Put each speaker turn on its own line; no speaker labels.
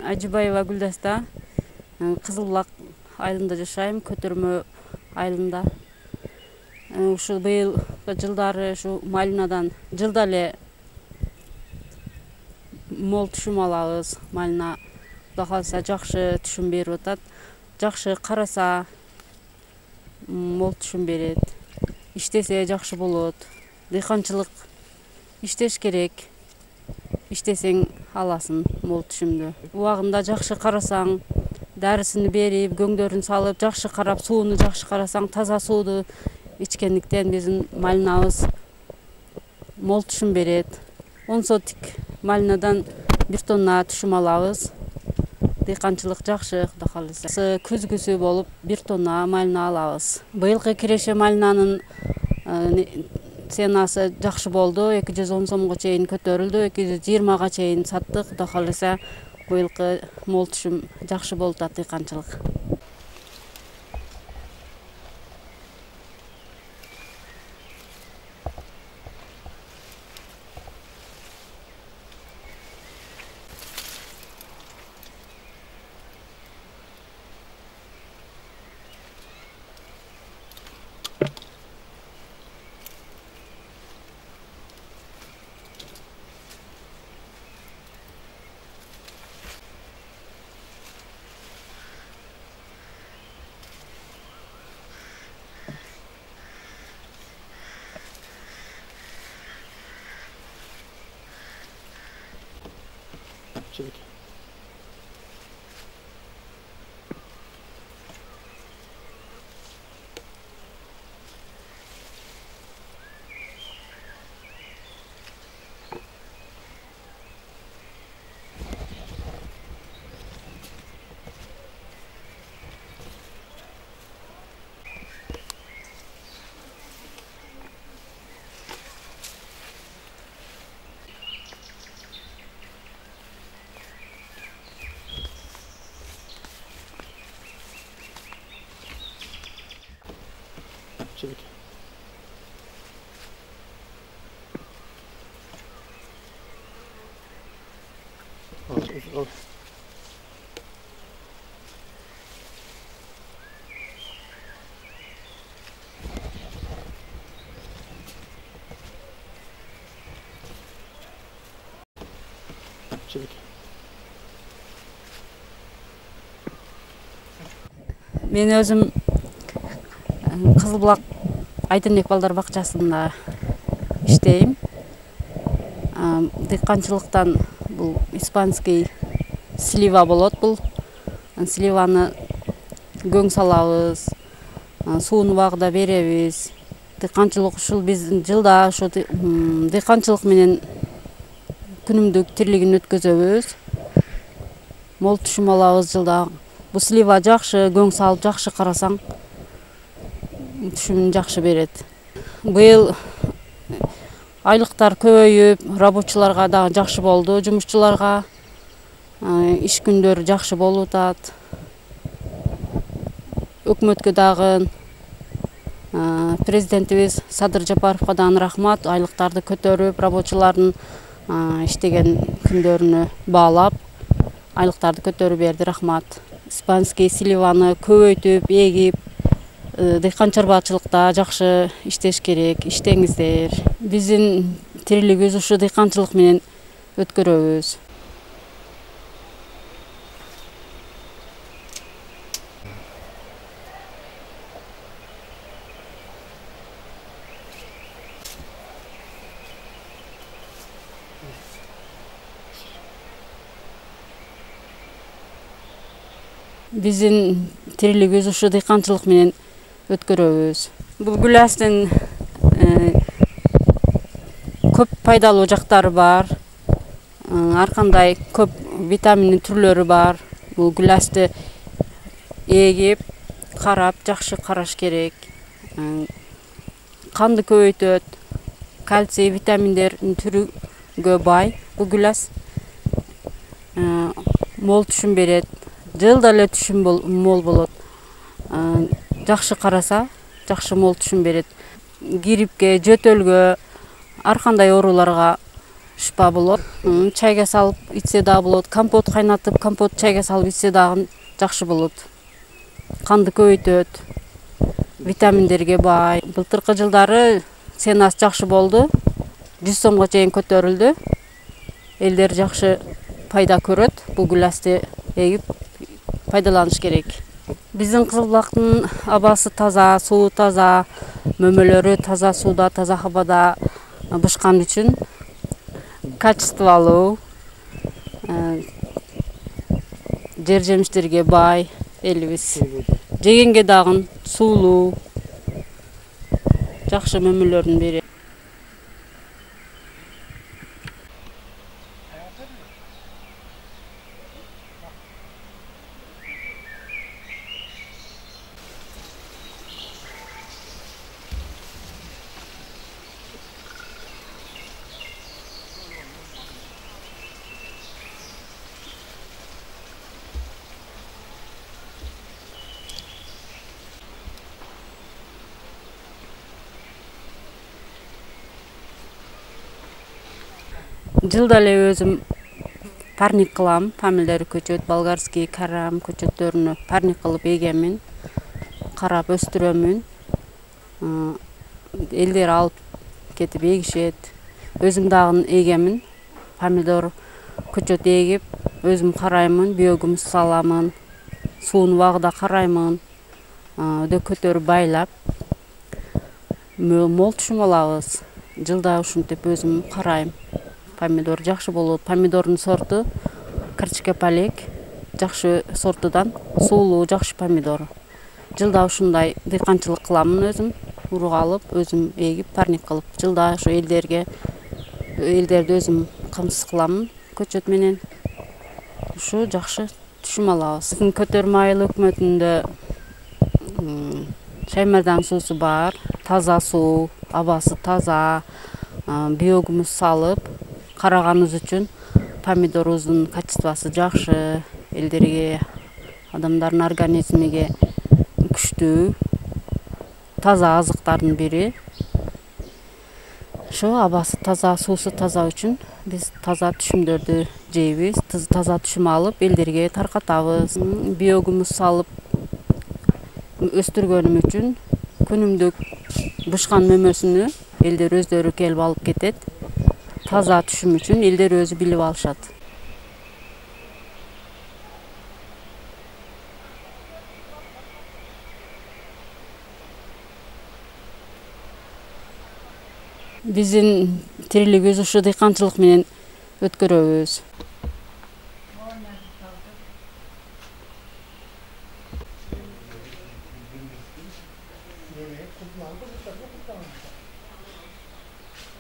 Ажыбаева Гүлдаста, Кызылбулак айылында жашайм, Көтөрмө айылында. Ушу быйылкы жылдары ушу малинадан жылда эле мол түшүм алабыз. Малина Кудай кааласа жакшы түшүм берип атат. Жакшы караса мол түшүм берет. Иштесе жакшы болот. Дыйканчылык иштеш керек. Иштесең аласың мол түшүмдү. Убагында жакшы карасаң, дарысын берип, көңдөрүн салып, жакшы карап, сууну жакшы карасаң, таза сууду ичкендиктен биздин малинабыз мол түшүм берет. 10 сотик малинадан 1 тонна түшүм алабыз. Дыйканчылык жакшы, Кудай кааласа. Күзгүсү болуп 1 тонна малина алабыз. Быйылкы киреше малинанын ценасы жакшы болду. 210 сомго чейин көтөрүлдү. 220га чейин саттык. Кудай кааласа быйылкы мол түшүм жакшы болуп атат дыйканчылык.
Çevik. Çevik. Al. Çevik.
Мен өзүм Кызылбулак Айдынбек балдар бакчасында иштейм. Дыйканчылыктан бул испанский слива болот. Бул сливаны көң салабыз, сууну убагында беребиз. Дыйканчылык ушул биздин жылда ошо дыйканчылык менен күнүмдүк тирлигин өткөзөбүз. Мол түшүм алабыз жылда. Бул слива жакшы, көң салып жакшы карасаң, түшүмүн жакшы берет. Быйыл айлыктар көбөйүп, рабочыларга дагы жакшы болду, жумушчуларга иш күндөрү жакшы болуп атат. Өкмөткө дагы президентибиз Садыр Жапаровго дагы рахмат, айлыктарды көтөрүп, рабочылардын иштеген күндөрүнө баалап, айлыктарды көтөрүп берди, рахмат. Испанский сливаны көбөйтүп, эгип, дыйкан чарбачылыкта жакшы иштеш керек. Иштеңиздер. Биздин тирилигибиз ушу дыйканчылык менен өткөрөбүз. Биздин тирилигибиз ушу дыйканчылык менен өткөрөбүз. Бул гүластын көп пайдалуу жактары бар. Ар кандай көп витаминдин түрлөрү бар. Бул гүласты эгип, карап, жакшы караш керек. Канды көбөйтөт. Кальций, витаминдердин түрүгө бай. Бул гүлас мол түшүм берет. Жылда эле түшүм мол болот. Жакшы караса, жакшы мол түшүм берет. Гриппке, жөтөлгө, ар кандай ооруларга ушпа болот. Чайга салып ичсе дагы болот. Компот кайнатып, компот чайга салып ичсе дагы жакшы болот. Канды көбөйтөт. Витаминдерге бай. Былтыркы жылдары ценасы жакшы болду. 100 сомго чейин көтөрүлдү. Элдер жакшы пайда көрөт. Бул гүласты эгип пайдаланыш керек. Биздин Кызыл Булактын абасы таза, суу таза, мөмөлөрү таза сууда, таза хабада бышкан үчүн качестволуу, жер жемиштерге бай элибиз. Жегенге дагы суулуу, жакшы мөмөлөрүн берет. Жылда эле өзүм парник кылам, помидор көчөт, болгарский, карам көчөттөрүнө парник кылып эгемин, карап өстүрөмүн. Элдер алып кетип эгишет. Өзүм дагы эгемин, помидор көчөт эгип, өзүм караймын, биогумус саламын, сууну убагында караймын, өдө көтөрүп байлап, мол түшүм алабыз. Жылда ушинтип өзүм карайм. Помидор жакшы болот. Помидордун сорту Карчика Полек жакшы сортудан суулуу жакшы помидор. Жылда ушундай дыйканчылык кыламын өзүм, урук алып, өзүм эгип, парник кылып. Жылда ушу элдерди өзүм камсыз кыламын көчөт менен. Ушу жакшы түшүм алабыз. Биздин көтөрмө айыл өкмөтүндө Шаймардан суусу бар, таза суу, абасы таза, биогумус салып караганыбыз үчүн помидорубуздун качествосу жакшы, элдерге, адамдардын организмиге күчтүү, таза азыктардын бири. Ошо абасы таза, суусу таза үчүн биз таза түшүмдөрдү жейбиз, таза түшүм алып элдерге таркатабыз. Биогумус салып өстүргөнүм үчүн күнүмдүк бышкан мөмөсүнү элдер өздөрү келип алып кетет. Таза түшүм үчүн элдер өзү билип алышат. Биздин тирилигибиз ушу дыйканчылык менен өткөрөбүз.